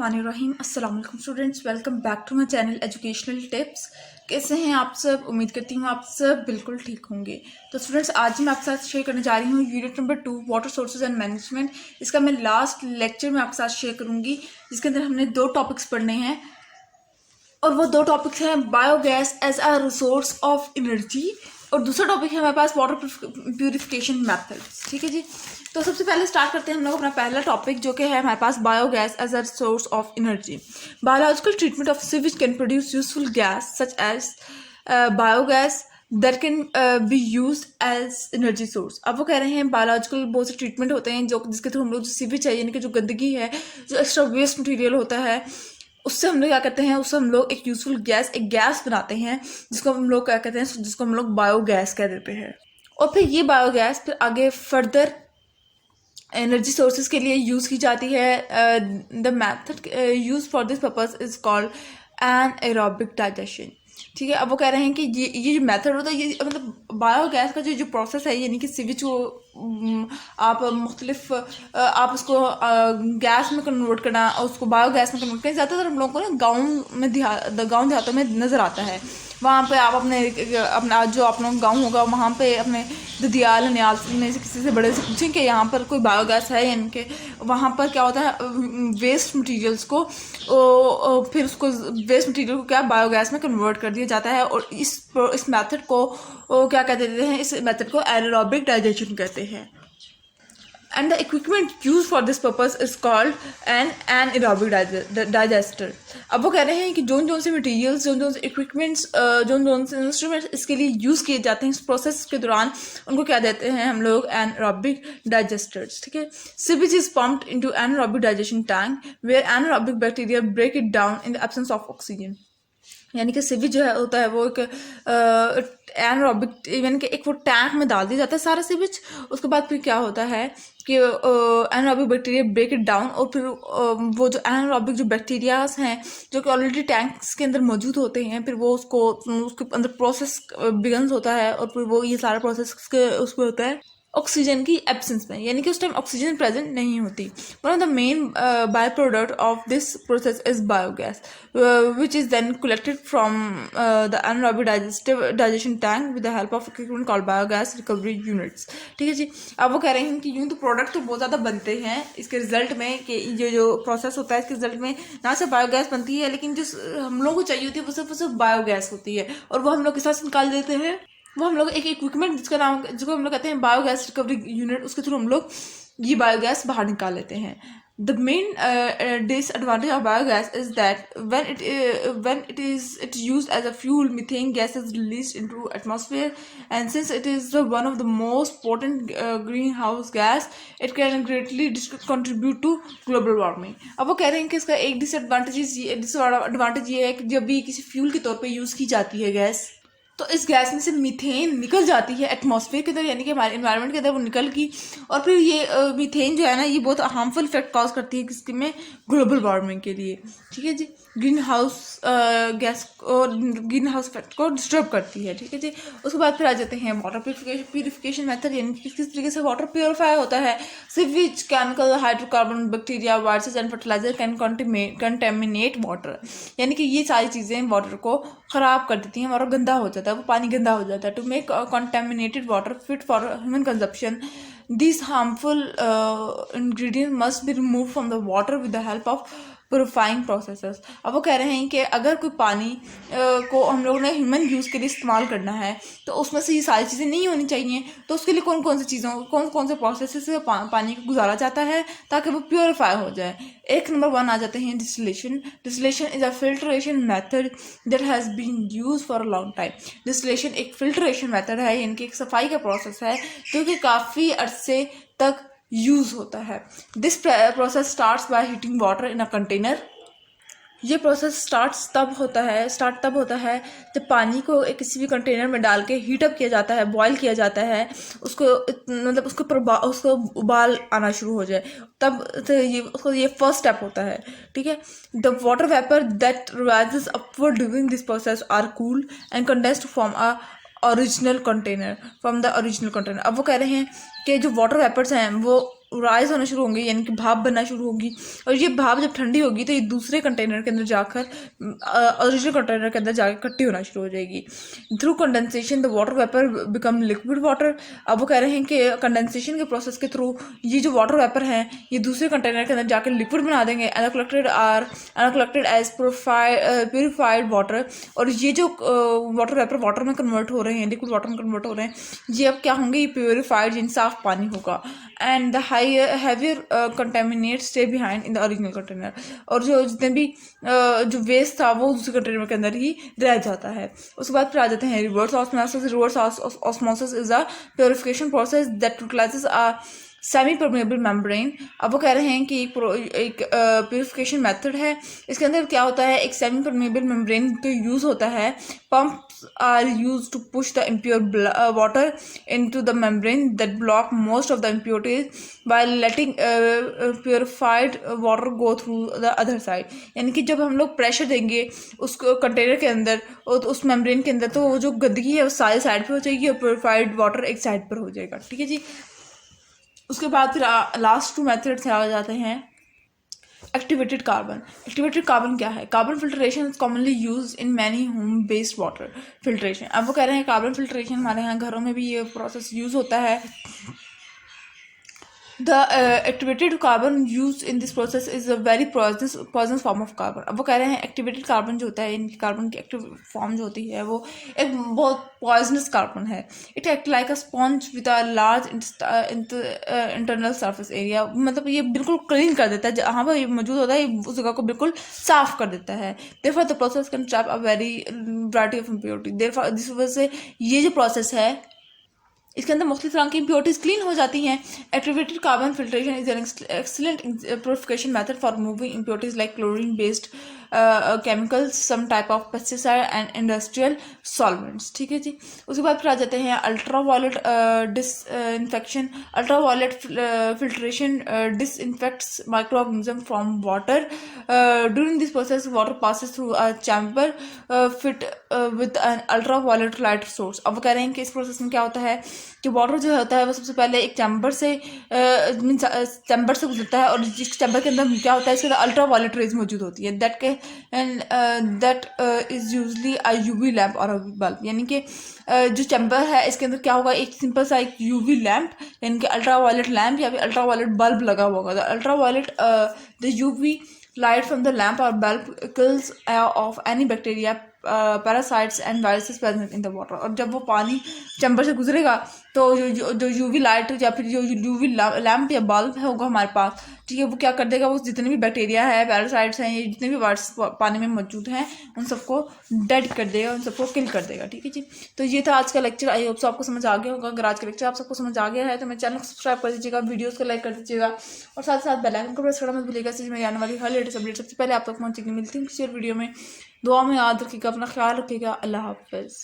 बिस्मिल्लाहिर्रहमानिर्रहीम। अस्सलाम वालेकुम students, welcome back to my channel educational tips. कैसे हैं आप सब? उम्मीद करती हूँ आप सब बिल्कुल ठीक होंगे। तो स्टूडेंट्स, आज मैं आपके साथ शेयर करने जा रही हूँ unit number 2 water sources and management. इसका मैं लास्ट लेक्चर में आपके साथ शेयर करूँगी, जिसके अंदर हमने 2 टॉपिक्स पढ़ने हैं और वो 2 टॉपिक्स हैं biogas as a resource of energy और दूसरा टॉपिक है हमारे पास वाटर प्यूरिफिकेशन मेथड्स। ठीक है जी। तो सबसे पहले स्टार्ट करते हैं हम लोग अपना पहला टॉपिक, जो कि है हमारे पास biogas as a source of energy. Biological treatment of sewage can produce useful gas such as biogas that can be use as energy source. अब वो कह रहे हैं बायोलॉजिकल बहुत से ट्रीटमेंट होते हैं जो जिसके थ्रू हम लोग जो सीवेज है, यानी कि जो गंदगी है, जो एक्स्ट्रा वेस्ट मटीरियल होता है, उससे हम लोग क्या करते हैं, उससे हम लोग एक यूजफुल गैस, एक गैस बनाते हैं, जिसको हम लोग क्या कहते हैं, जिसको हम लोग बायोगैस कह देते हैं। और फिर ये बायोगैस फिर आगे फर्दर एनर्जी सोर्सेज के लिए यूज़ की जाती है। The method use for this purpose is called anaerobic digestion. ठीक है। अब वो कह रहे हैं कि ये जो मेथड होता है, ये मतलब बायोगैस का जो प्रोसेस है, यानी कि सीवेज को आप मुख्तलिफ आप उसको गैस में कन्वर्ट करना और उसको बायोगैस में कन्वर्ट करना ज़्यादातर हम लोगों को ना गाँव देहातों में नज़र आता है। वहाँ पे आप अपना जो अपना गांव होगा, वहाँ पे अपने ददियाल ननियाल में से किसी से बड़े से पूछें कि यहाँ पर कोई बायोगैस है, यानी कि वहाँ पर क्या होता है, वेस्ट मटेरियल्स को फिर उसको वेस्ट मटेरियल को क्या बायोगैस में कन्वर्ट कर दिया जाता है। और इस मेथड को क्या कह देते हैं, इस मेथड को एनारोबिक डाइजेशन कहते हैं। And the equipment used for this purpose is called an anaerobic digester। अब वो कह रहे हैं कि जोन से मटेरियल्स, जोन से इक्विपमेंट्स, जोन से इंस्ट्रूमेंट्स इसके लिए यूज़ किए जाते हैं इस प्रोसेस के दौरान, उनको क्या देते हैं हम लोग, anaerobic digesters। ठीक है। Sewage is pumped into anaerobic digestion tank where anaerobic bacteria break it down in the absence of oxygen। यानी कि सीवेज जो है होता है वो एक एनारोबिक, यानी कि एक वो टैंक में डाल दिया जाता है सारा सीवेज। उसके बाद फिर क्या होता है कि anaerobic bacteria break it down, और फिर वो जो एनारोबिक जो बैक्टीरियाज हैं जो कि ऑलरेडी टैंक्स के अंदर मौजूद होते हैं, फिर वो उसके अंदर प्रोसेस बिगन्स होता है, और फिर वो ये सारा प्रोसेस उसमें होता है ऑक्सीजन की एब्सेंस में, यानी कि उस टाइम ऑक्सीजन प्रेजेंट नहीं होती। One of the main by product of this process is biogas which is then collected from the anaerobic digestion tank with the help of equipment called biogas recovery units. ठीक है जी। अब वो कह रहे हैं कि यूँ तो प्रोडक्ट तो बहुत ज़्यादा बनते हैं इसके रिजल्ट में, कि जो प्रोसेस होता है इसके रिजल्ट में ना सिर्फ बायोगैस बनती है, लेकिन जो हम लोगों को चाहिए होती है वो सिर्फ बायोगैस होती है, और वो हम लोग किस तरह से निकाल देते हैं, वो हम लोग एक इक्विपमेंट जिसको हम लोग कहते हैं बायोगैस रिकवरी यूनिट, उसके थ्रू हम लोग ये बायोगैस बाहर निकाल लेते हैं। The main disadvantage of biogas is that when it is used as a fuel, methane gas is released into atmosphere, and since it is one of the most potent greenhouse gas, it can greatly contribute to global warming। अब वो कह रहे हैं कि इसका एक disadvantage ये है कि जब भी किसी फ्यूल के तौर पे यूज़ की जाती है गैस, तो इस गैस में से मीथेन निकल जाती है एटमॉस्फेयर के अंदर, यानी कि हमारे इन्वायरमेंट के अंदर वो निकल गई, और फिर ये मीथेन जो है ना, ये बहुत हार्मफुल इफेक्ट कॉज करती है किसके में, ग्लोबल वार्मिंग के लिए। ठीक है जी। ग्रीन हाउस गैस और ग्रीन हाउस इफेक्ट को डिस्टर्ब करती है। ठीक है जी। उसके बाद फिर आ जाते हैं वाटर प्यूरिफिकेशन मेथड, यानी कि किस तरीके से वाटर प्योरीफाई होता है। Sewage, chemical, hydrocarbon, bacteria, viruses and fertiliser can contaminate water, यानी कि ये सारी चीज़ें वाटर को ख़राब कर देती हैं, वाटर गंदा हो जाता है, वो पानी गंदा हो जाता है। To make contaminated water fit for human consumption, this harmful ingredient must be remove from the water with the help of purifying processes. अब वो कह रहे हैं कि अगर कोई पानी को हम लोगों ने ह्यूमन यूज़ के लिए इस्तेमाल करना है, तो उसमें से ये सारी चीज़ें नहीं होनी चाहिए। तो उसके लिए कौन कौन से प्रोसेस से पानी को गुजारा जाता है ताकि वो प्योरीफाई हो जाए। एक नंबर 1 आ जाते हैं distillation. Distillation is a filtration method that has been use for a long time. Distillation एक फिल्ट्रेशन मेथड है, यानी कि एक सफाई का प्रोसेस है जो कि काफ़ी अरसे तक यूज होता है। This process starts by heating water in a container. ये प्रोसेस स्टार्ट तब होता है जब पानी को एक किसी भी कंटेनर में डाल के हीट अप किया जाता है, बॉयल किया जाता है, उसको उबाल आना शुरू हो जाए, तब तो ये फर्स्ट स्टेप होता है। ठीक है। The water vapour that rises upward during this process are cooled and condensed from a original container. अब वो कह रहे हैं कि जो वाटर वेपर्स हैं वो राइज होना शुरू होंगे, यानी कि भाप बनना शुरू होगी, और ये भाप जब ठंडी होगी तो ये दूसरे कंटेनर के अंदर जाकर ओरिजिनल कंटेनर के अंदर जाकर इकट्ठी होना शुरू हो जाएगी। Through condensation the water vapour become liquid water. अब वो कह रहे हैं कि कंडेंसेशन के प्रोसेस के थ्रू ये जो वाटर वेपर हैं ये दूसरे कंटेनर के अंदर जाकर लिक्विड बना देंगे। Collected as purified water. और ये जो वाटर वेपर वाटर में कन्वर्ट हो रहे हैं, लिक्विड वाटर में कन्वर्ट हो रहे हैं, ये अब क्या होंगे, ये प्योरीफाइड यानी साफ पानी होगा। And the heavier contaminate stay behind in the original container. और जो जितने भी जो वेस्ट था वो दूसरे कंटेनर के अंदर ही रह जाता है। उसके बाद फिर आ जाते हैं reverse osmosis. Reverse osmosis is a purification process that utilises a semi permeable membrane. अब वो कह रहे हैं कि एक प्योरिफिकेशन मेथड है, इसके अंदर क्या होता है, एक सेमी परमेबल मेम्ब्रेन का यूज़ होता है। Pumps are use to push the impure water into the membrane that block most of the impurities by letting purified water go through the other side. यानी कि जब हम लोग प्रेशर देंगे उस कंटेनर के अंदर और उस मेम्ब्रेन के अंदर, तो वो जो गंदगी है वो सारी साइड पे हो जाएगी और प्योरिफाइड वाटर एक साइड पर हो जाएगा। ठीक है जी। उसके बाद फिर लास्ट 2 मेथड से आ जाते हैं एक्टिवेटेड कार्बन। एक्टिवेटेड कार्बन क्या है? Carbon filtration is commonly use in many home based water filtration. अब वो कह रहे हैं कार्बन फिल्ट्रेशन हमारे यहाँ घरों में भी ये प्रोसेस यूज होता है। The activated carbon used in this process is a very poisonous form of carbon। अब वो कह रहे हैं एक्टिवेटेड कार्बन जो होता है, इनकी कार्बन की एक्टिव फॉर्म जो होती है वो एक बहुत पॉइजनस कार्बन है। It act like a sponge with a large internal surface area. मतलब ये बिल्कुल क्लीन कर देता है, जहाँ पर ये मौजूद होता है उस जगह को बिल्कुल साफ कर देता है। Therefore the process can trap a very variety of impurity. Therefore जिस वजह से ये जो प्रोसेस है इसके अंदर मुख्तलिफ तरह की इम्प्योरिटीज क्लीन हो जाती हैं। Activated carbon filtration is an excellent purification method for removing impurities like chlorine based chemicals, some type of pesticide and industrial solvents. ठीक है जी। उसके बाद फिर आ जाते हैं ultra violet disinfection. Ultra violet filtration disinfects micro organism from water. During this process water passes through a chamber fit with an ultra violet light source. अब वो कह रहे हैं कि इस प्रोसेस में क्या होता है कि वाटर जो होता है वो सबसे पहले एक चैम्बर से चैम्बर से गुजरता है, और जिस चैम्बर के अंदर क्या होता है इसके अंदर अल्ट्रा वायलेट रेज मौजूद होती है। That is usually a UV lamp और अ बल्ब। यानी कि जो चैम्बर है इसके अंदर क्या होगा, एक सिंपल सा एक यूवी लैम्प यानी कि अल्ट्रा वायलेट लैम्प या फिर अल्ट्रा वायलेट बल्ब लगा हुआ होगा। Ultra violate the UV light from the lamp or bulb kills of any bacteria, parasites and viruses present in the water। और जब वो पानी चैम्बर से गुजरेगा तो जो यूवी लाइट या फिर जो यूवी लैम्प या बल्ब है होगा हमारे पास, ठीक है, वो क्या कर देगा, वो जितने भी बैक्टीरिया है, पैरासाइट्स हैं, ये जितने भी वायरस पानी में मौजूद हैं उन सबको डेड कर देगा, उन सबको किल कर देगा। ठीक है जी। तो ये था आज का लेक्चर। आई होप सो आपको समझ आ गया होगा। अगर आज का लेक्चर आप सबको समझ आ गया है तो मेरे चैनल को सब्सक्राइब कर दीजिएगा, वीडियोस को लाइक कर दीजिएगा और साथ साथ बेल आइकन को प्रेस करना मत भूलिएगा। इससे मेरी आने वाली हर लेटेस्ट अपडेट सबसे पहले आप तक पहुंचेगी। मिलती हूँ किसी और वीडियो में। दुआ में याद रखिएगा, अपना ख्याल रखिएगा। अल्लाह हाफिज़।